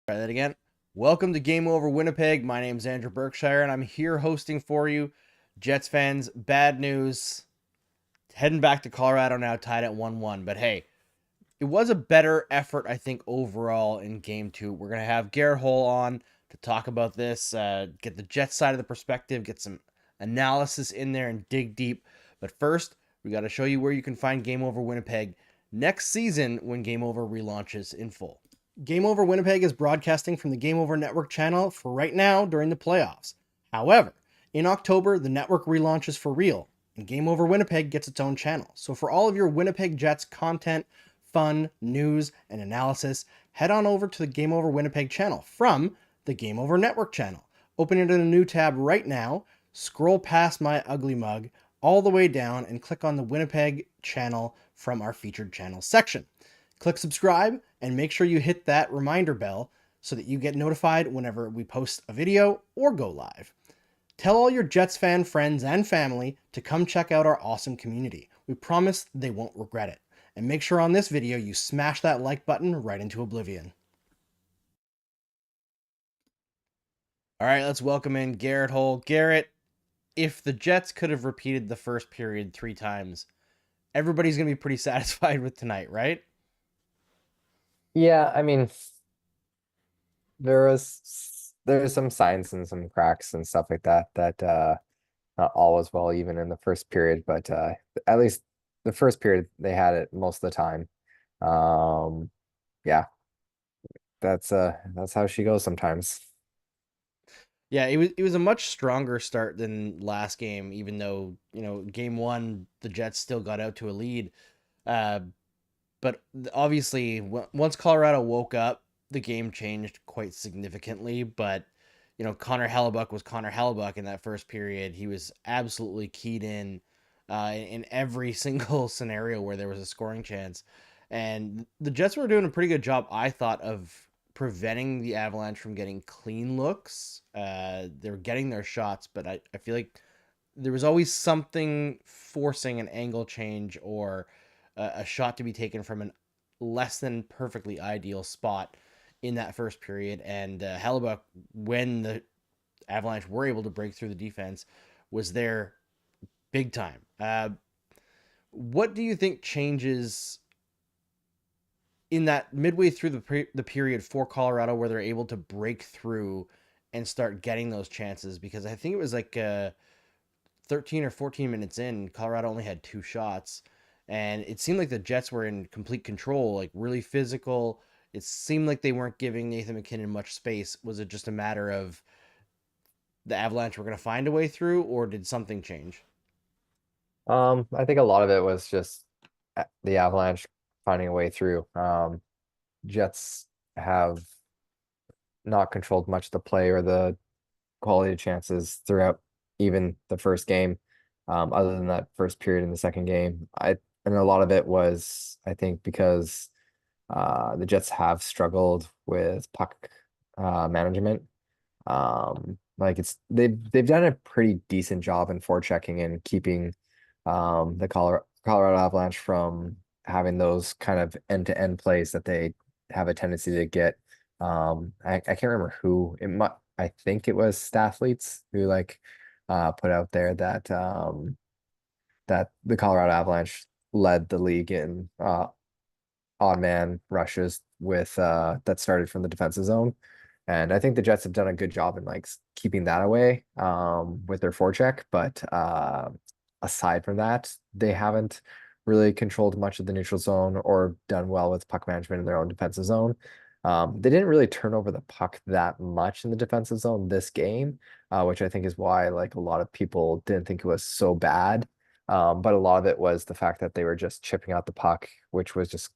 Try that again. Welcome to Game Over Winnipeg. My name's Andrew Berkshire, and I'm here hosting for you. Jets fans, bad news. Heading back to Colorado now, tied at 1-1. But hey, it was a better effort, I think, overall in Game 2. We're going to have Garrett Hull on to talk about this, get the Jets side of the perspective, get some analysis in there, and dig deep. But first, we got to show you where you can find Game Over Winnipeg next season when Game Over relaunches in full. Game Over Winnipeg is broadcasting from the Game Over Network channel for right now during the playoffs. However, in October, the network relaunches for real, and Game Over Winnipeg gets its own channel. So for all of your Winnipeg Jets content, fun, news, and analysis, head on over to the Game Over Winnipeg channel from the Game Over Network channel. Open it in a new tab right now, scroll past my ugly mug, all the way down, and click on the Winnipeg channel from our featured channel section. Click subscribe and make sure you hit that reminder bell so that you get notified whenever we post a video or go live. Tell all your Jets fan friends and family to come check out our awesome community. We promise they won't regret it. And make sure on this video you smash that like button right into oblivion. All right, let's welcome in Garrett Hull. Garrett, if the Jets could have repeated the first period 3 times, everybody's going to be pretty satisfied with tonight, right? Yeah, I mean, there's some signs and some cracks and stuff like that not all was well even in the first period, but at least the first period they had it most of the time. Yeah, that's how she goes sometimes. Yeah, it was a much stronger start than last game, even though, game 1 the Jets still got out to a lead. Uh but obviously once Colorado woke up, the game changed quite significantly, but Connor Hellebuck was Connor Hellebuck in that first period. He was absolutely keyed in every single scenario where there was a scoring chance. And the Jets were doing a pretty good job, I thought, of preventing the Avalanche from getting clean looks. They were getting their shots, but I feel like there was always something forcing an angle change or a shot to be taken from an less than perfectly ideal spot in that first period. And Hellebuck, when the Avalanche were able to break through the defense, was there big time. What do you think changes in that midway through the period for Colorado where they're able to break through and start getting those chances? Because I think it was like 13 or 14 minutes in, Colorado only had 2 shots, and it seemed like the Jets were in complete control, like really physical. It seemed like they weren't giving Nathan MacKinnon much space. Was it just a matter of the Avalanche were going to find a way through, or did something change? I think a lot of it was just the Avalanche finding a way through. Jets have not controlled much of the play or the quality of chances throughout even the first game, other than that first period in the second game. And a lot of it was, I think, because the Jets have struggled with puck management. Like they've done a pretty decent job in forechecking and keeping the Colorado Avalanche from having those kind of end-to-end plays that they have a tendency to get. I can't remember who it might. I think it was Stathletes who put out there that the Colorado Avalanche led the league in odd man rushes with that started from the defensive zone. And I think the Jets have done a good job in keeping that away with their forecheck. But aside from that, they haven't really controlled much of the neutral zone or done well with puck management in their own defensive zone. They didn't really turn over the puck that much in the defensive zone this game, which I think is why a lot of people didn't think it was so bad. But a lot of it was the fact that they were just chipping out the puck, which was just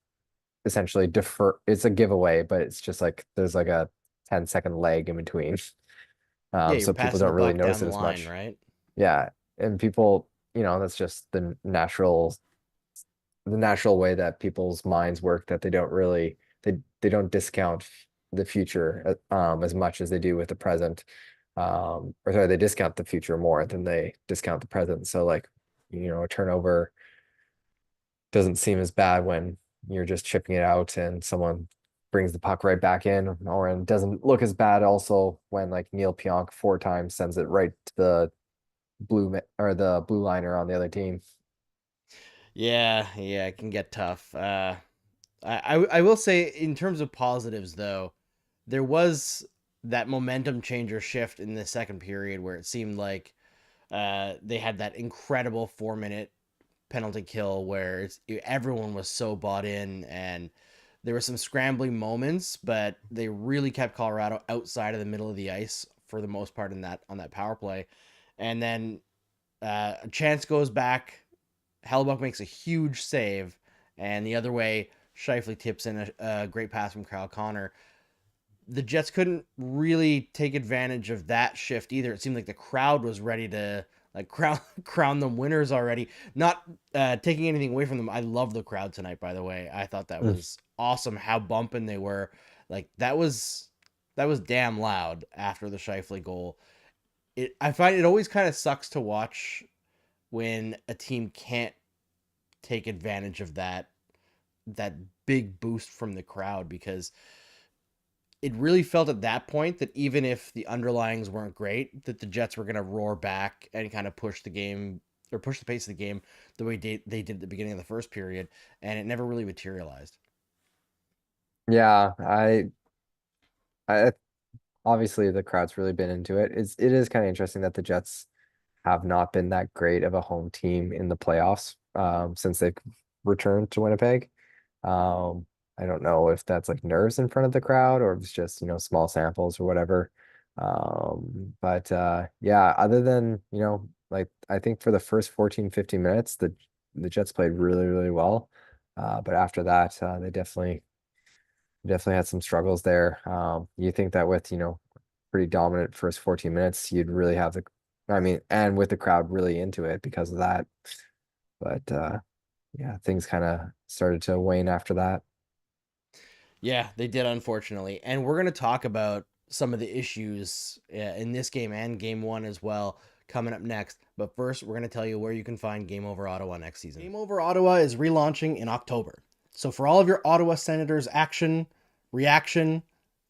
essentially defer. It's a giveaway, but it's just there's a 10-second lag in between. Yeah, you're So people passing the don't really buck down notice the it as line, much. right? Yeah. And people, that's just the natural way that people's minds work, that they don't discount the future as much as they do with the present. Or sorry, they discount the future more than they discount the present. So a turnover doesn't seem as bad when you're just chipping it out and someone brings the puck right back in, or and doesn't look as bad also when like Neil Pionk 4 times sends it right to the or the blue liner on the other team. Yeah, it can get tough. I will say in terms of positives though, there was that momentum changer shift in the second period where it seemed like they had that incredible 4 minute penalty kill where everyone was so bought in, and there were some scrambling moments, but they really kept Colorado outside of the middle of the ice for the most part in that on that power play. And then a chance goes back. Hellebuck makes a huge save, and the other way, Scheifele tips in a great pass from Kyle Connor. The Jets couldn't really take advantage of that shift either. It seemed like the crowd was ready to like crown them winners already. Not taking anything away from them. I love the crowd tonight, by the way. I thought that Mm. was awesome how bumping they were. Like that was damn loud after the Scheifele goal. I find it always kind of sucks to watch when a team can't take advantage of that big boost from the crowd, because it really felt at that point that even if the underlyings weren't great, that the Jets were going to roar back and kind of push the game or push the pace of the game the way they did at the beginning of the first period, and it never really materialized. Yeah, I obviously the crowd's really been into it. It is kind of interesting that the Jets have not been that great of a home team in the playoffs since they've returned to Winnipeg. Um, I don't know if that's like nerves in front of the crowd or if it's just, small samples or whatever. But yeah, other than, like I think for the first 14, 15 minutes, the Jets played really, really well. But after that, they definitely had some struggles there. You think that with, pretty dominant first 14 minutes, you'd really have I mean, and with the crowd really into it because of that. But yeah, things kind of started to wane after that. Yeah, they did, unfortunately. And we're going to talk about some of the issues in this game and game one as well coming up next. But first, we're going to tell you where you can find Game Over Ottawa next season. Game Over Ottawa is relaunching in October. So for all of your Ottawa Senators action, reaction,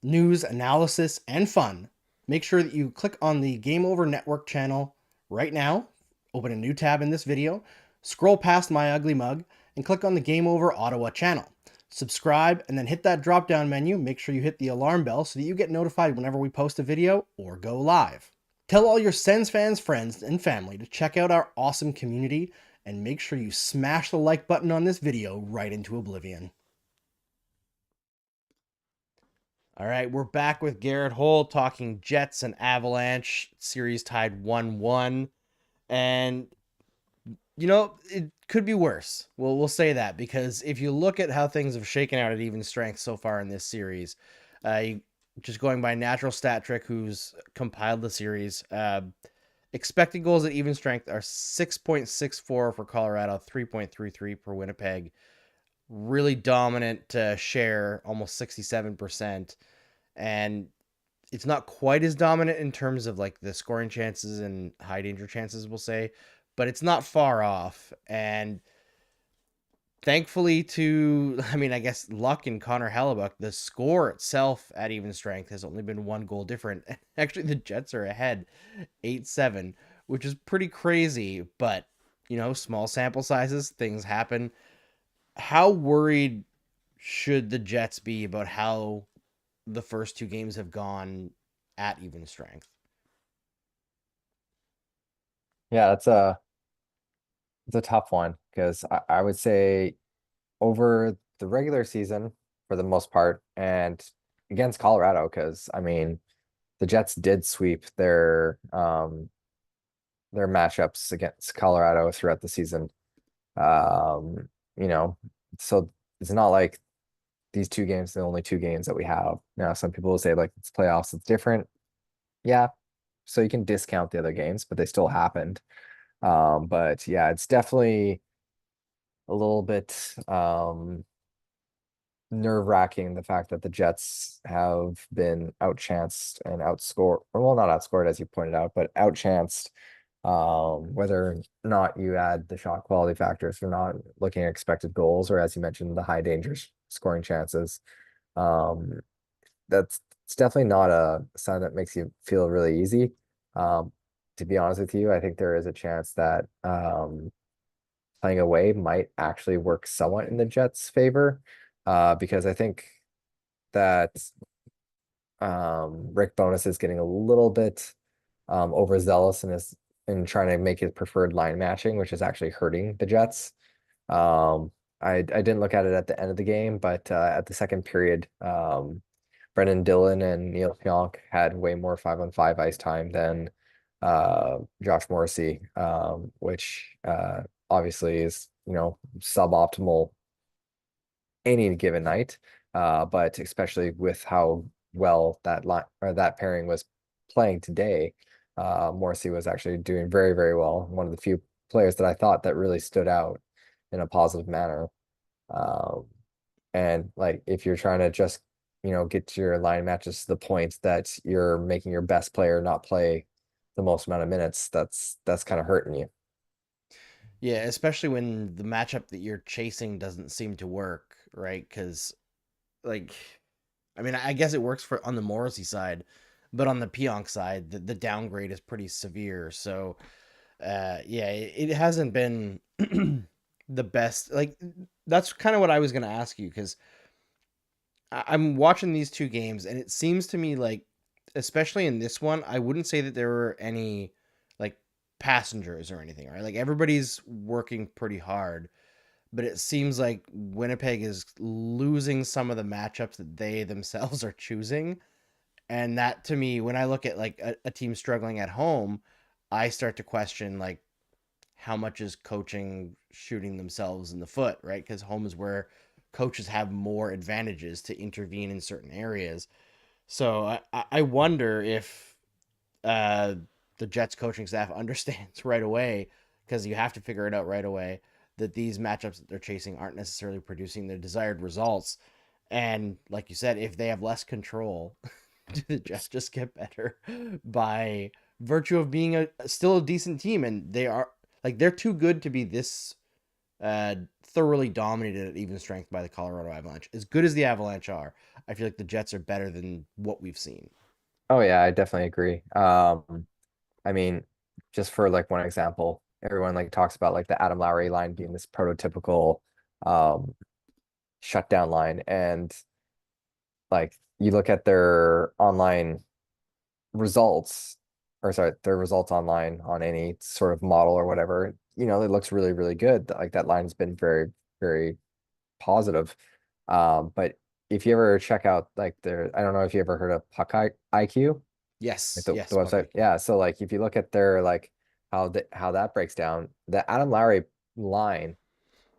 news, analysis, and fun, make sure that you click on the Game Over Network channel right now, open a new tab in this video, scroll past my ugly mug, and click on the Game Over Ottawa channel. Subscribe, and then hit that drop down menu. Make sure you hit the alarm bell so that you get notified whenever we post a video or go live. Tell all your Sens fans, friends, and family to check out our awesome community, and make sure you smash the like button on this video right into oblivion. All right, we're back with Garrett Holt talking Jets and Avalanche. Series tied 1-1. And it could be worse. Well, we'll say that, because if you look at how things have shaken out at even strength so far in this series, just going by Natural Stat Trick, who's compiled the series, expected goals at even strength are 6.64 for Colorado, 3.33 for Winnipeg. Really dominant share, almost 67%. And it's not quite as dominant in terms of like the scoring chances and high danger chances, we'll say, but it's not far off. And thankfully I mean, I guess luck in Connor Hellebuck, the score itself at even strength has only been one goal different. Actually, the Jets are ahead 8-7, which is pretty crazy, but small sample sizes, things happen. How worried should the Jets be about how the first two games have gone at even strength? Yeah, it's a tough one because I would say over the regular season for the most part and against Colorado, because I mean the Jets did sweep their matchups against Colorado throughout the season. Um, you know, so it's not like these two games are the only two games that we have. Now, some people will say like it's playoffs, it's different. Yeah, so you can discount the other games, but they still happened. But yeah, it's definitely a little bit nerve-wracking the fact that the Jets have been outchanced and outscored, or well, not outscored as you pointed out, but outchanced. Whether or not you add the shot quality factors or not, looking at expected goals, or as you mentioned, the high dangers scoring chances. Um, that's it's definitely not a sign that makes you feel really easy. Um, to be honest with you, I think there is a chance that playing away might actually work somewhat in the Jets' favor, because I think that Rick Bonus is getting a little bit overzealous in trying to make his preferred line matching, which is actually hurting the Jets. I didn't look at it at the end of the game, but at the second period, Brendan Dillon and Neil Pionk had way more 5-on-5 ice time than Josh Morrissey, which obviously is, suboptimal any given night. But especially with how well that line or that pairing was playing today, Morrissey was actually doing very, very well. One of the few players that I thought that really stood out in a positive manner. Um, and like if you're trying to just, get your line matches to the point that you're making your best player not play the most amount of minutes, that's kind of hurting you. Yeah, especially when the matchup that you're chasing doesn't seem to work, right? Because like, I mean, I guess it works for on the Morrissey side, but on the Pionk side, the downgrade is pretty severe. So, yeah, it hasn't been the best. Like, that's kind of what I was gonna ask you because I'm watching these two games, and it seems to me like, especially in this one, I wouldn't say that there were any like passengers or anything, right? Like everybody's working pretty hard, but it seems like Winnipeg is losing some of the matchups that they themselves are choosing. And that to me, when I look at like a team struggling at home, I start to question like how much is coaching shooting themselves in the foot, right? Because home is where coaches have more advantages to intervene in certain areas. So I wonder if uh, the Jets coaching staff understands right away, because you have to figure it out right away, that these matchups that they're chasing aren't necessarily producing the desired results. And like you said, if they have less control, do the Jets just get better by virtue of being still a decent team? And they are like they're too good to be this thoroughly dominated at even strength by the Colorado Avalanche. As good as the Avalanche are, I feel like the Jets are better than what we've seen. Oh yeah, I definitely agree. I mean, just for like one example, everyone like talks about like the Adam Lowry line being this prototypical um shutdown line, and like you look at their online results, or sorry, their results online on any sort of model or whatever, it looks really, really good. Like that line's been very, very positive. But if you ever check out like I don't know if you ever heard of IQ, like Yes, the yes, Puck website. IQ. Yeah. So like if you look at their like how that breaks down, the Adam Lowry line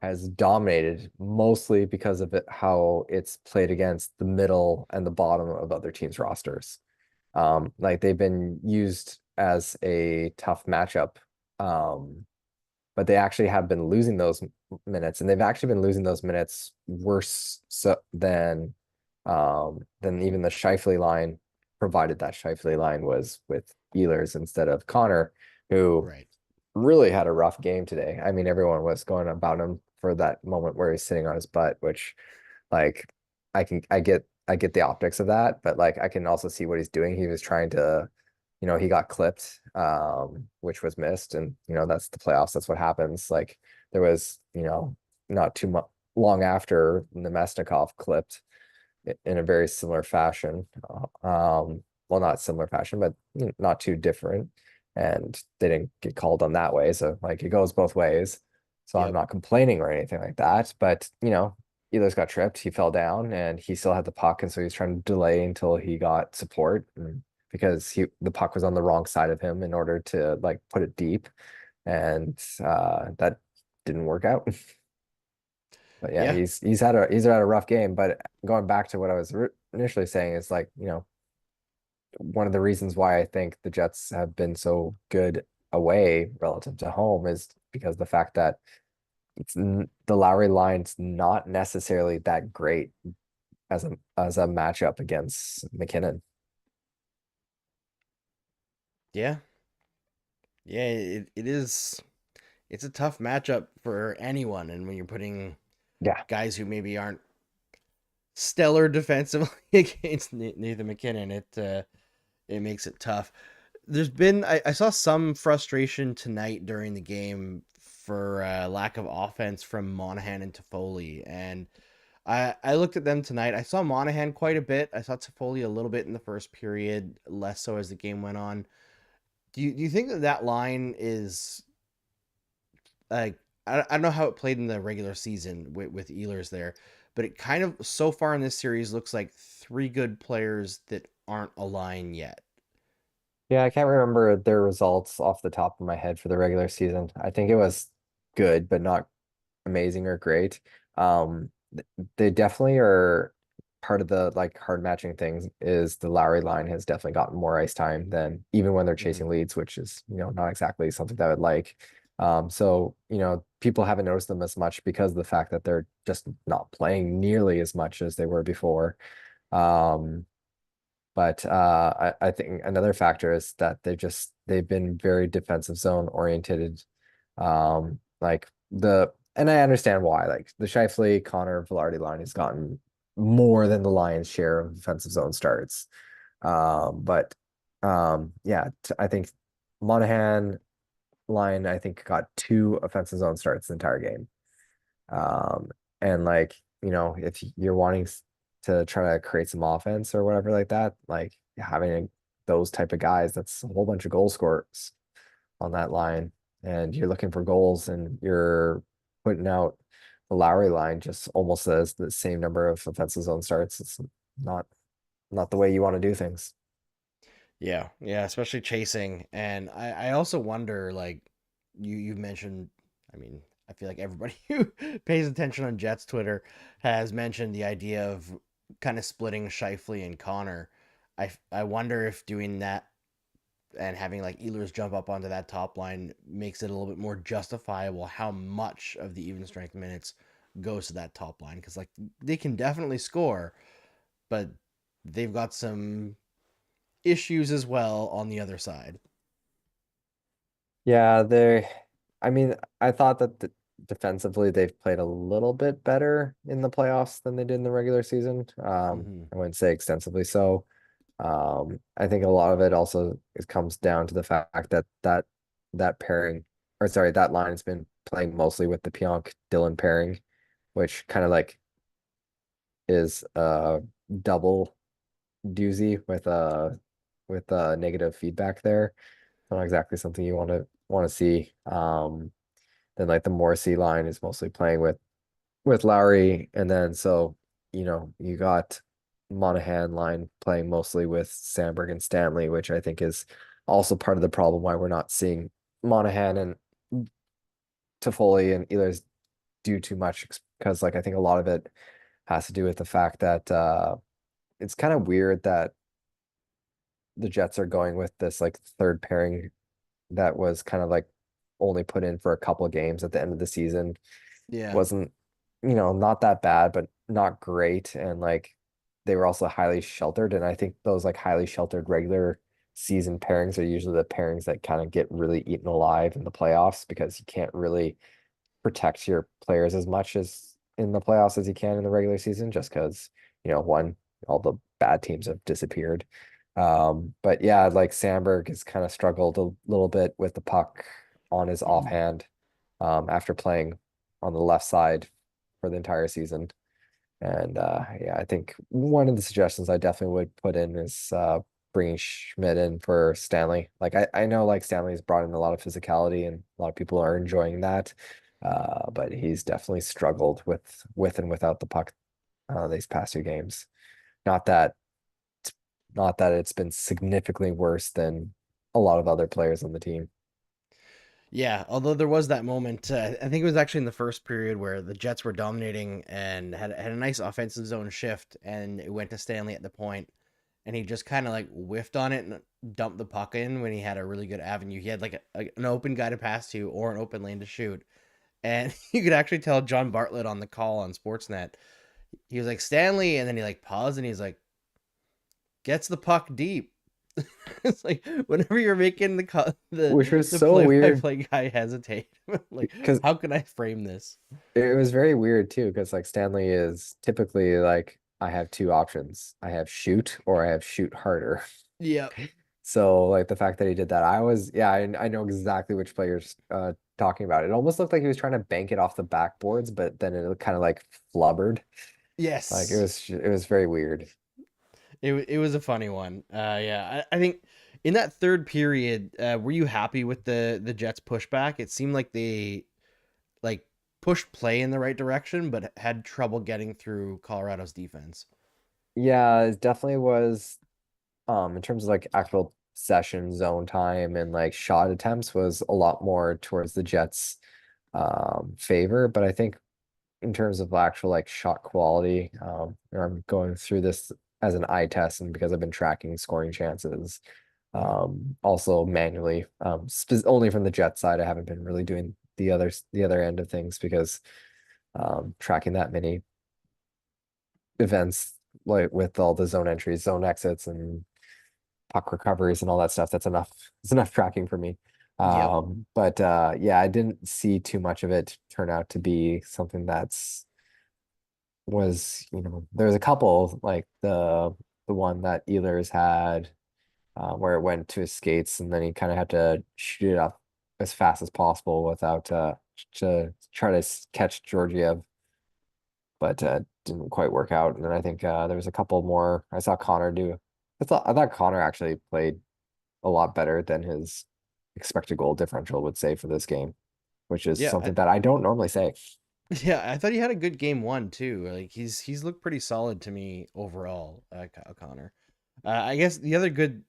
has dominated mostly because of how it's played against the middle and the bottom of other teams' rosters. Like they've been used as a tough matchup. Um, but they actually have been losing those minutes, and they've actually been losing those minutes worse than even the Scheifele line, provided that Scheifele line was with Ehlers instead of Connor, who Right. really had a rough game today. I mean, everyone was going about him for that moment where he's sitting on his butt, which like I get the optics of that, but like I can also see what he's doing. He was trying to, he got clipped, which was missed, and that's the playoffs. That's what happens. Like there was, not too much long after Nemesnikov clipped in a very similar fashion. Well, not similar fashion, but not too different. And they didn't get called on that way. So like it goes both ways. So I'm Yep. not complaining or anything like that. But Ehlers got tripped, he fell down and he still had the puck. And so he's trying to delay until he got support, because the puck was on the wrong side of him in order to like put it deep. And that didn't work out. But yeah, Yeah. he's had a rough game. But going back to what I was initially saying is like, one of the reasons why I think the Jets have been so good away relative to home is because the fact that the Lowry line's not necessarily that great as a matchup against McKinnon. Yeah. Yeah. It is. It's a tough matchup for anyone, and when you're putting Yeah. guys who maybe aren't stellar defensively against Nathan McKinnon, it makes it tough. I saw some frustration tonight during the game for lack of offense from Monahan and Toffoli, and I looked at them tonight. I saw Monahan quite a bit. I saw Toffoli a little bit in the first period, less so as the game went on. Do you think that line is like I don't know how it played in the regular season with Ehlers there, but it kind of so far in this series looks like three good players that aren't a line yet. Yeah, I can't remember their results off the top of my head for the regular season. I think it was good, but not amazing or great. They definitely are part of the like hard matching things is the Lowry line has definitely gotten more ice time than even when they're Mm-hmm. chasing leads, which is, not exactly something that I would like. So, people haven't noticed them as much because of the fact that they're just not playing nearly as much as they were before. Um, but I think another factor is that they've been very defensive zone oriented. Like and I understand why. Like the Scheifele, Connor, Velarde line has gotten more than the lion's share of defensive zone starts. But yeah, I think Monahan line I think got two offensive zone starts the entire game. Um, and like, if you're wanting to try to create some offense or whatever like that, like those type of guys, that's a whole bunch of goal scorers on that line. And you're looking for goals and you're putting out the Lowry line just almost as the same number of offensive zone starts. It's not not the way you want to do things. Yeah, yeah, especially chasing. And I also wonder, like you mentioned, I mean, I feel like everybody who pays attention on Jets Twitter has mentioned the idea of kind of splitting Shifley and Connor. I wonder if doing that and having like Ehlers jump up onto that top line makes it a little bit more justifiable how much of the even strength minutes goes to that top line, because like they can definitely score, but they've got some issues as well on the other side. Yeah, I mean, I thought that defensively they've played a little bit better in the playoffs than they did in the regular season. Mm-hmm. I wouldn't say extensively so. I think a lot of it also comes down to the fact that that pairing, or sorry, that line has been playing mostly with the Pionk Dylan pairing, which kind of like is a double doozy with negative feedback there. Not exactly something you want to see. Then like the Morrissey line is mostly playing with Lowry, and then so you got Monahan line playing mostly with Sandberg and Stanley, which I think is also part of the problem why we're not seeing Monahan and Toffoli and Ehlers do too much because like I think a lot of it has to do with the fact that it's kind of weird that the Jets are going with this like third pairing that was kind of like only put in for a couple of games at the end of the season. Yeah. Wasn't, not that bad, but not great. And like they were also highly sheltered. And I think those like highly sheltered regular season pairings are usually the pairings that kind of get really eaten alive in the playoffs because you can't really protect your players as much as in the playoffs as you can in the regular season, just because, one, all the bad teams have disappeared. But yeah, like Sandberg has kind of struggled a little bit with the puck on his offhand after playing on the left side for the entire season. And yeah, I think one of the suggestions I definitely would put in is bringing Schmidt in for Stanley. Like I know like Stanley's brought in a lot of physicality and a lot of people are enjoying that. But he's definitely struggled with and without the puck these past two games. Not that not that it's been significantly worse than a lot of other players on the team. Yeah, although there was that moment, I think it was actually in the first period where the Jets were dominating and had a nice offensive zone shift, and it went to Stanley at the point, and he just kind of like whiffed on it and dumped the puck in when he had a really good avenue. He had like an open guy to pass to or an open lane to shoot, and you could actually tell John Bartlett on the call on Sportsnet. He was like Stanley, and then he like paused and he's like, gets the puck deep. It's like whenever you're making Which was the so play by weird play guy hesitate. Like, because how can I frame this? it was very weird too, because like Stanley is typically like I have two options. I have shoot or I have shoot harder. Yeah. So like the fact that he did that, I know exactly which player's talking about. It almost looked like he was trying to bank it off the backboards, but then it kind of like flubbered. Like Yes. it was very weird. It was a funny one. Yeah, I think in that third period, were you happy with the Jets pushback? It seemed like they like pushed play in the right direction, but had trouble getting through Colorado's defense. Yeah, it definitely was in terms of like actual session zone time and like shot attempts was a lot more towards the Jets favor, but I think in terms of actual like shot quality, I'm going through this as an eye test and because I've been tracking scoring chances also manually only from the Jet side. I haven't been really doing the other end of things because tracking that many events like with all the zone entries, zone exits, and puck recoveries and all that stuff. That's enough. It's enough tracking for me. Yep. But yeah, I didn't see too much of it turn out to be something that's was, there's a couple like the one that Ehlers had where it went to his skates and then he kind of had to shoot it up as fast as possible without to try to catch Georgiev, but didn't quite work out. And then I think there was a couple more I saw Connor do. I thought Connor actually played a lot better than his expected goal differential would say for this game, which is Yeah, something that I don't normally say. yeah, I thought he had a good game one too. Like he's looked pretty solid to me overall, Kyle Connor. I guess the other good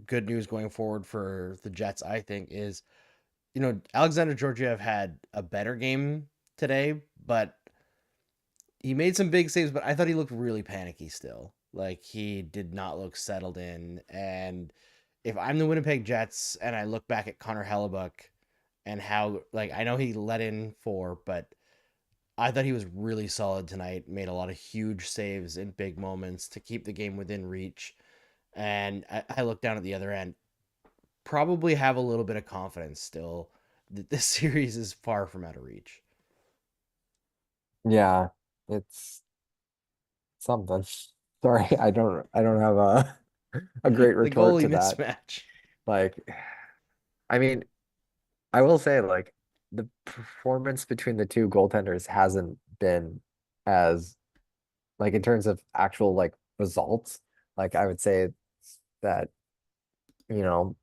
news going forward for the Jets, I think, is Alexander Georgiev had a better game today, but he made some big saves. But I thought he looked really panicky still. Like he did not look settled in. And if I'm the Winnipeg Jets and I look back at Connor Hellebuck and how like I know he let in four, but I thought he was really solid tonight. Made a lot of huge saves in big moments to keep the game within reach. And I look down at the other end, probably have a little bit of confidence still that this series is far from out of reach. Yeah, it's something. Sorry, I don't have a great The retort goalie to that. mismatch. Like, I mean, I will say like the performance between the two goaltenders hasn't been as like in terms of actual like results. Like I would say that, you know,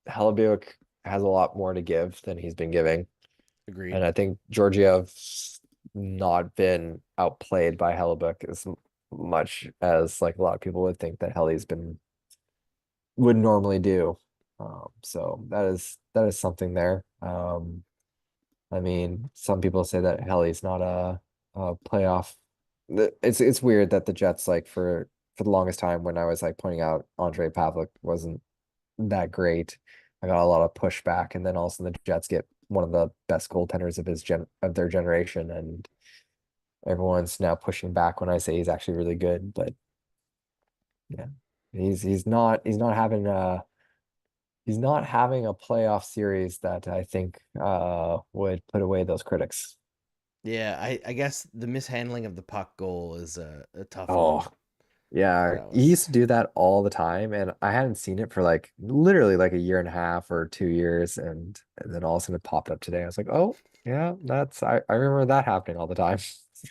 Hellebuyck has a lot more to give than he's been giving. Agreed. And I think Georgiev's not been outplayed by Hellebuck as much as like a lot of people would think that Helly's been would normally do. So that is something there. I mean, some people say that Helly's not a playoff. It's weird that the Jets like for the longest time when I was like pointing out Andre Pavlik wasn't that great. I got a lot of pushback, and then all of a sudden the Jets get one of the best goaltenders of of their generation, and everyone's now pushing back when I say he's actually really good. But yeah, he's not having a playoff series that I think would put away those critics. Yeah, I guess the mishandling of the puck goal is a tough Oh, one. yeah, That he used was to do that all the time, and I hadn't seen it for like literally like a year and a half or 2 years, and then all of a sudden it popped up today. I was like, oh yeah, I remember that happening all the time.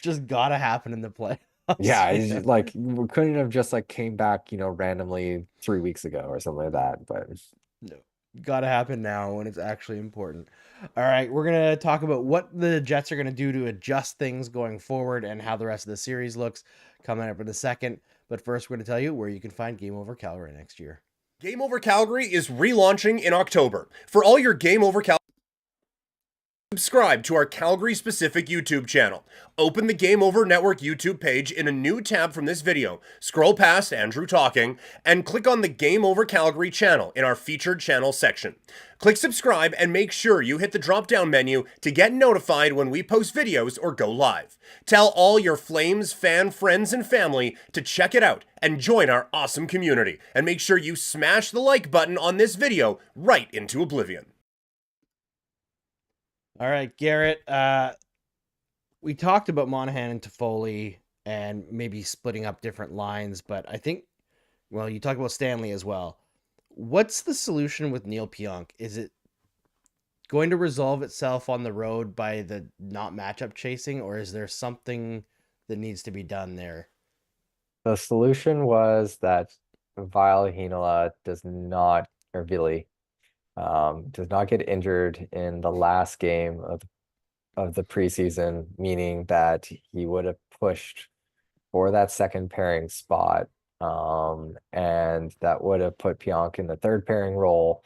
just gotta happen in the playoffs. Yeah, it's just, like we couldn't have just like came back, randomly 3 weeks ago or something like that. But No, gotta happen now when it's actually important. All right, we're gonna talk about what the Jets are gonna do to adjust things going forward and how the rest of the series looks coming up in a second. But first, we're gonna tell you where you can find Game Over Calgary next year. Game Over Calgary is relaunching in October. For all your Game Over Calgary, subscribe to our Calgary specific YouTube channel. Open the Game Over Network YouTube page in a new tab from this video, scroll past Andrew talking, and click on the Game Over Calgary channel in our featured channel section. Click subscribe and make sure you hit the drop down menu to get notified when we post videos or go live. Tell all your Flames fan friends and family to check it out and join our awesome community. And make sure you smash the like button on this video right into oblivion. All right, Garrett. We talked about Monahan and Toffoli and maybe splitting up different lines. But I think, well, you talk about Stanley as well. What's the solution with Neil Pionk? Is it going to resolve itself on the road by the not matchup chasing, or is there something that needs to be done there? The solution was that Vile Hinola does not, or Vili, does not get injured in the last game of the preseason, meaning that he would have pushed for that second pairing spot. And that would have put Pionk in the third pairing role.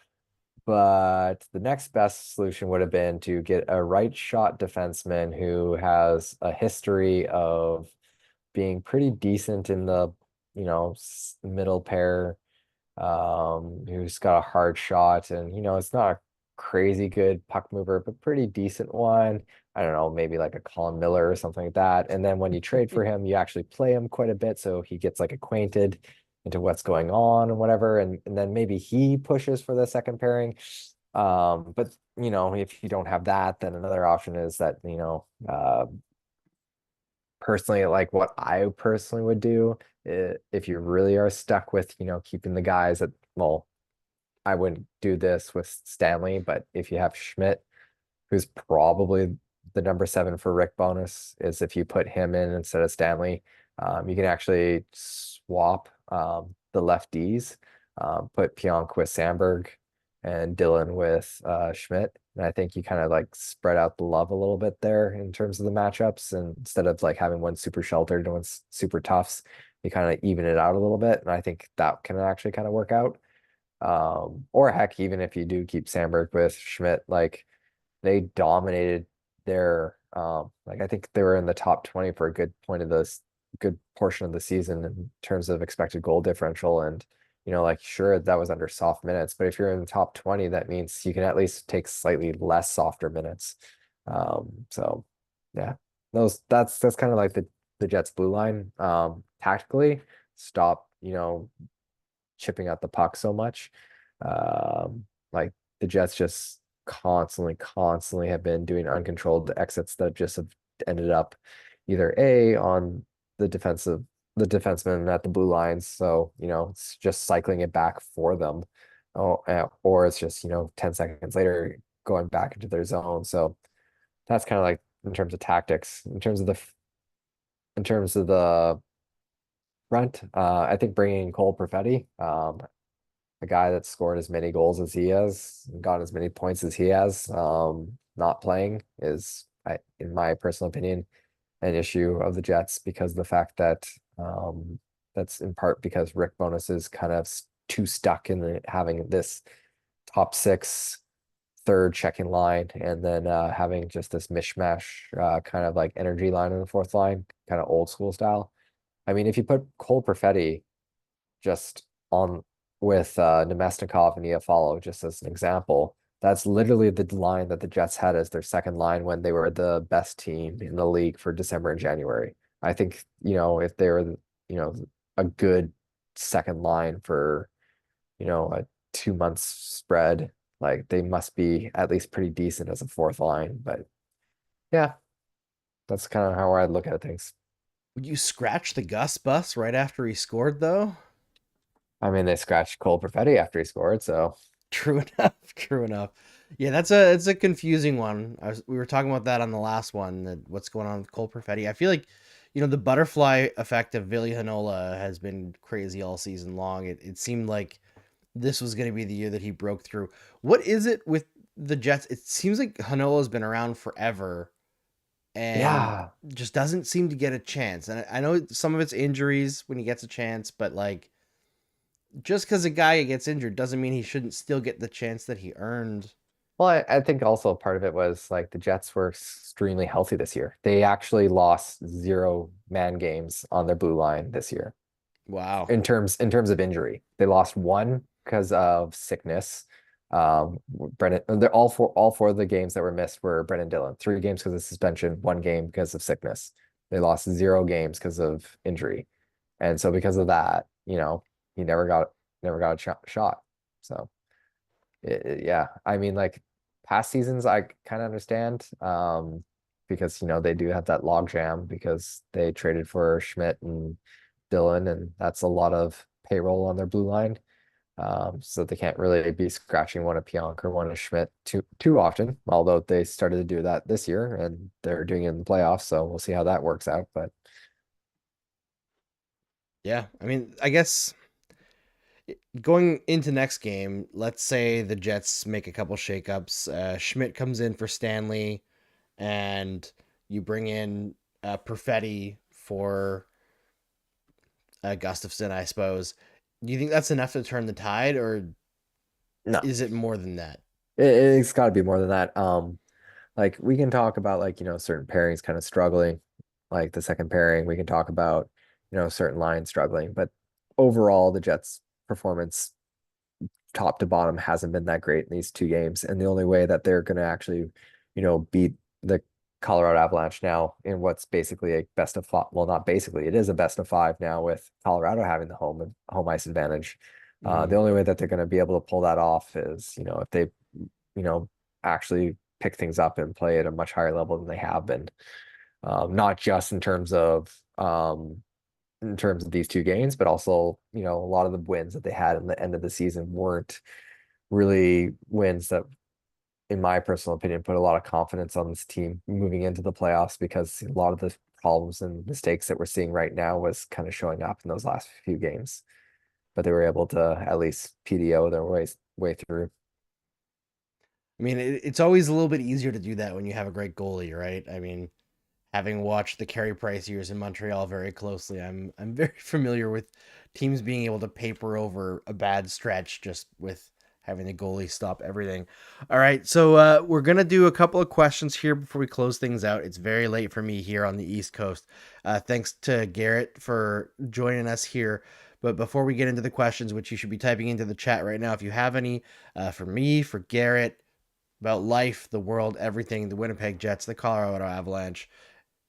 But the next best solution would have been to get a right shot defenseman who has a history of being pretty decent in the, middle pair, who's got a hard shot, and it's not a crazy good puck mover, but pretty decent one. I don't know, maybe like a Colin Miller or something like that. And then when you trade for him, you actually play him quite a bit, so he gets like acquainted into what's going on and whatever, and then maybe he pushes for the second pairing. But if you don't have that, then another option is that, personally, like what I personally would do, if you really are stuck with, keeping the guys that, well, I wouldn't do this with Stanley, but if you have Schmidt, who's probably the number 7 for Rick bonus, is if you put him in instead of Stanley, you can actually swap the lefties, put Pionk with Sandberg and Dylan with Schmidt. And I think you kind of like spread out the love a little bit there in terms of the matchups. And instead of like having one super sheltered and one's super toughs, you kind of even it out a little bit. And I think that can actually kind of work out. Or heck, even if you do keep Sandberg with Schmidt, like they dominated their like I think they were in the top 20 for a good point of this good portion of the season in terms of expected goal differential. And like sure, that was under soft minutes, but if you're in the top 20, that means you can at least take slightly less softer minutes. So yeah, that's kind of like the Jets blue line. Tactically stop, chipping at the puck so much. Like the Jets just constantly have been doing uncontrolled exits that just have ended up either A on the defenseman at the blue lines. So, it's just cycling it back for them. Oh, or it's just, 10 seconds later going back into their zone. So that's kind of like in terms of tactics. In terms of the front, I think bringing Cole Perfetti, a guy that's scored as many goals as he has, got as many points as he has, not playing is, in my personal opinion, an issue of the Jets because of the fact that that's in part because Rick Bonus is kind of too stuck in having this top 6 third checking line and then having just this mishmash kind of like energy line in the fourth line, kind of old school style. I mean, if you put Cole Perfetti just on with Nemesnikov and Iafallo, just as an example, that's literally the line that the Jets had as their second line when they were the best team in the league for December and January. I think, if they were, a good second line for, a 2 months spread, like they must be at least pretty decent as a fourth line. But yeah, that's kind of how I look at things. Would you scratch the Gus bus right after he scored, though? I mean, they scratched Cole Perfetti after he scored, so True enough. True enough. Yeah, it's a confusing one. We were talking about that on the last one. That what's going on with Cole Perfetti? I feel like, the butterfly effect of Ville Hanola has been crazy all season long. It seemed like this was going to be the year that he broke through. What is it with the Jets? It seems like Hanola's been around forever and yeah. just doesn't seem to get a chance. And I know some of it's injuries when he gets a chance, but like just because a guy gets injured doesn't mean he shouldn't still get the chance that he earned. Well, I think also part of it was like the Jets were extremely healthy this year. They actually lost 0 man games on their blue line this year. Wow. In terms of injury, they lost 1 because of sickness. Brennan, they're all four of the games that were missed were Brennan Dillon. 3 games because of suspension, 1 game because of sickness. They lost 0 games because of injury, and so because of that, he never got a shot. So yeah, I mean, like past seasons, I kind of understand. because they do have that log jam because they traded for Schmidt and Dylan, and that's a lot of payroll on their blue line. So they can't really be scratching one of Pionk or one of Schmidt too often, although they started to do that this year and they're doing it in the playoffs, so we'll see how that works out. But Yeah, I mean, I guess going into next game, let's say the Jets make a couple shakeups. Schmidt comes in for Stanley, and you bring in Perfetti for Gustafson, I suppose. Do you think that's enough to turn the tide, or no, is it more than that? it's got to be more than that. Like we can talk about like, certain pairings kind of struggling, like the second pairing. We can talk about, certain lines struggling, but overall the Jets' performance top to bottom hasn't been that great in these two games. And the only way that they're going to actually, beat the Colorado Avalanche now in what's basically a best of five. Well, not basically, it is a best of five now with Colorado having the home ice advantage. The Mm-hmm. only way that they're going to be able to pull that off is, if they, actually pick things up and play at a much higher level than they have been. Not just in terms of these two games, but also, a lot of the wins that they had in the end of the season weren't really wins that, in my personal opinion, put a lot of confidence on this team moving into the playoffs, because a lot of the problems and mistakes that we're seeing right now was kind of showing up in those last few games. But they were able to at least PDO their way through. I mean, it's always a little bit easier to do that when you have a great goalie, right? I mean, having watched the Carey Price years in Montreal very closely, I'm very familiar with teams being able to paper over a bad stretch just with having the goalie stop everything. All right, so we're gonna do a couple of questions here before we close things out. It's very late for me here on the East Coast. Thanks to Garrett for joining us here. But before we get into the questions, which you should be typing into the chat right now, if you have any for me, for Garrett, about life, the world, everything, the Winnipeg Jets, the Colorado Avalanche,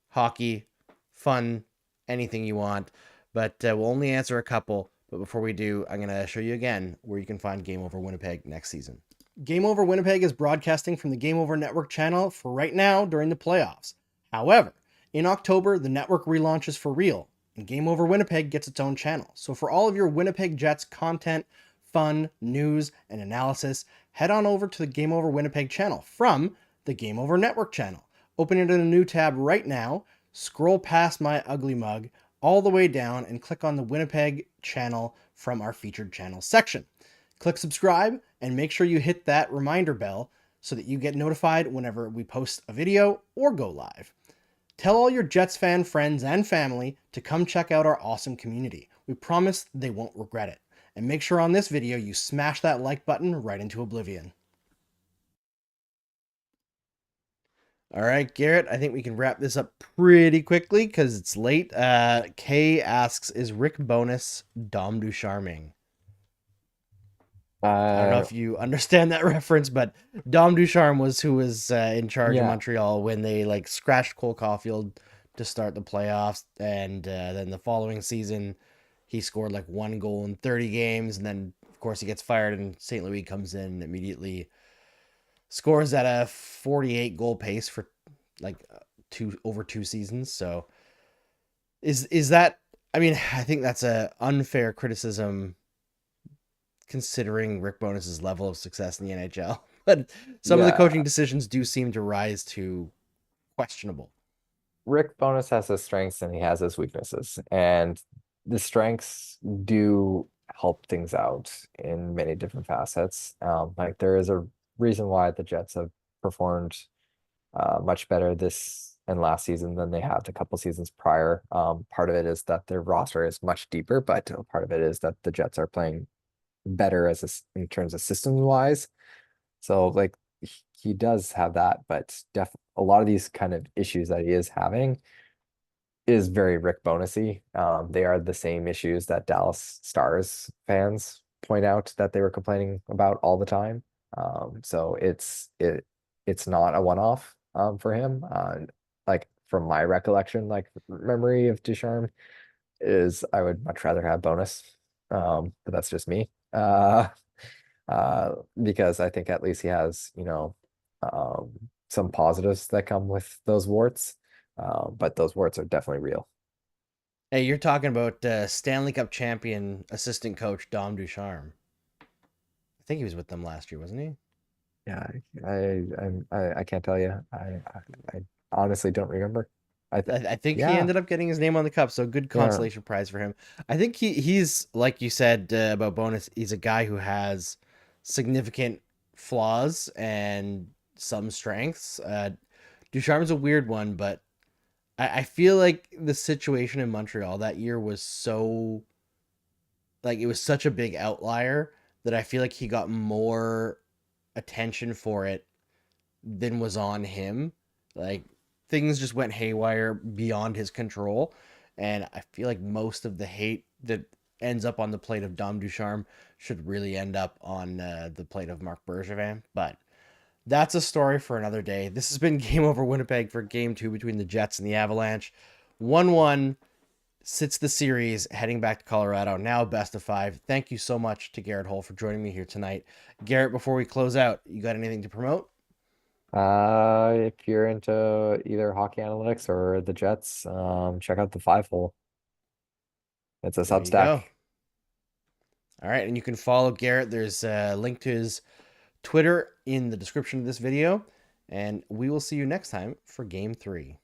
hockey, fun, anything you want. But we'll only answer a couple. But before we do, I'm going to show you again where you can find Game Over Winnipeg next season. Game Over Winnipeg is broadcasting from the Game Over Network channel for right now during the playoffs. However, in October, the network relaunches for real, and Game Over Winnipeg gets its own channel. So for all of your Winnipeg Jets content, fun, news, and analysis, head on over to the Game Over Winnipeg channel from the Game Over Network channel. Open it in a new tab right now, scroll past my ugly mug all the way down, and click on the Winnipeg channel from our featured channels section. Click subscribe and make sure you hit that reminder bell so that you get notified whenever we post a video or go live. Tell all your Jets fan friends and family to come check out our awesome community. We promise they won't regret it. And make sure on this video you smash that like button right into oblivion. All right, Garrett, I think we can wrap this up pretty quickly because it's late. Kay asks, is Rick Bowness Dom Ducharming? I don't know Uh, if you understand that reference, but Dom Ducharme was who was in charge of yeah, Montreal when they like scratched Cole Caulfield to start the playoffs, and then the following season he scored like 1 goal in 30 games, and then of course he gets fired, and St. Louis comes in and immediately scores at a 48 goal pace for like over 2 seasons. So is that? I mean, I think that's a unfair criticism considering Rick Bowness's level of success in the NHL. But some of the yeah. coaching decisions do seem to rise to questionable. Rick Bonus has his strengths and he has his weaknesses, and the strengths do help things out in many different facets. Like there is a reason why the Jets have performed much better this and last season than they have the couple seasons prior. Part of it is that their roster is much deeper, but part of it is that the Jets are playing better in terms of systems wise. So like he does have that, but a lot of these kind of issues that he is having is very Rick Bonusy. They are the same issues that Dallas Stars fans point out that they were complaining about all the time. So it's not a one-off for him. Like from my recollection, like memory of Ducharme is I would much rather have Bonus. But that's just me. Because I think at least he has, um, some positives that come with those warts, but those warts are definitely real. Hey, you're talking about Stanley Cup champion assistant coach Dom Ducharme. I think he was with them last year, wasn't he? Yeah, I can't tell you. I honestly don't remember. I think he Yeah, ended up getting his name on the cup, so good yeah, consolation prize for him. I think he's like you said about Bonus. He's a guy who has significant flaws and some strengths. Ducharme's a weird one, but I feel like the situation in Montreal that year was so like it was such a big outlier that I feel like he got more attention for it than was on him. Like things just went haywire beyond his control. And I feel like most of the hate that ends up on the plate of Dom Ducharme should really end up on the plate of Marc Bergevin. But that's a story for another day. This has been Game Over Winnipeg for Game 2 between the Jets and the Avalanche. 1-1 sits the series heading back to Colorado. Now best of 5. Thank you so much to Garrett Hull for joining me here tonight. Garrett, before we close out, you got anything to promote? if you're into either hockey analytics or the Jets, check out the 5 hole. It's a There you Substack. go. All right, and you can follow Garrett. There's a link to his Twitter in the description of this video, and we will see you next time for Game 3.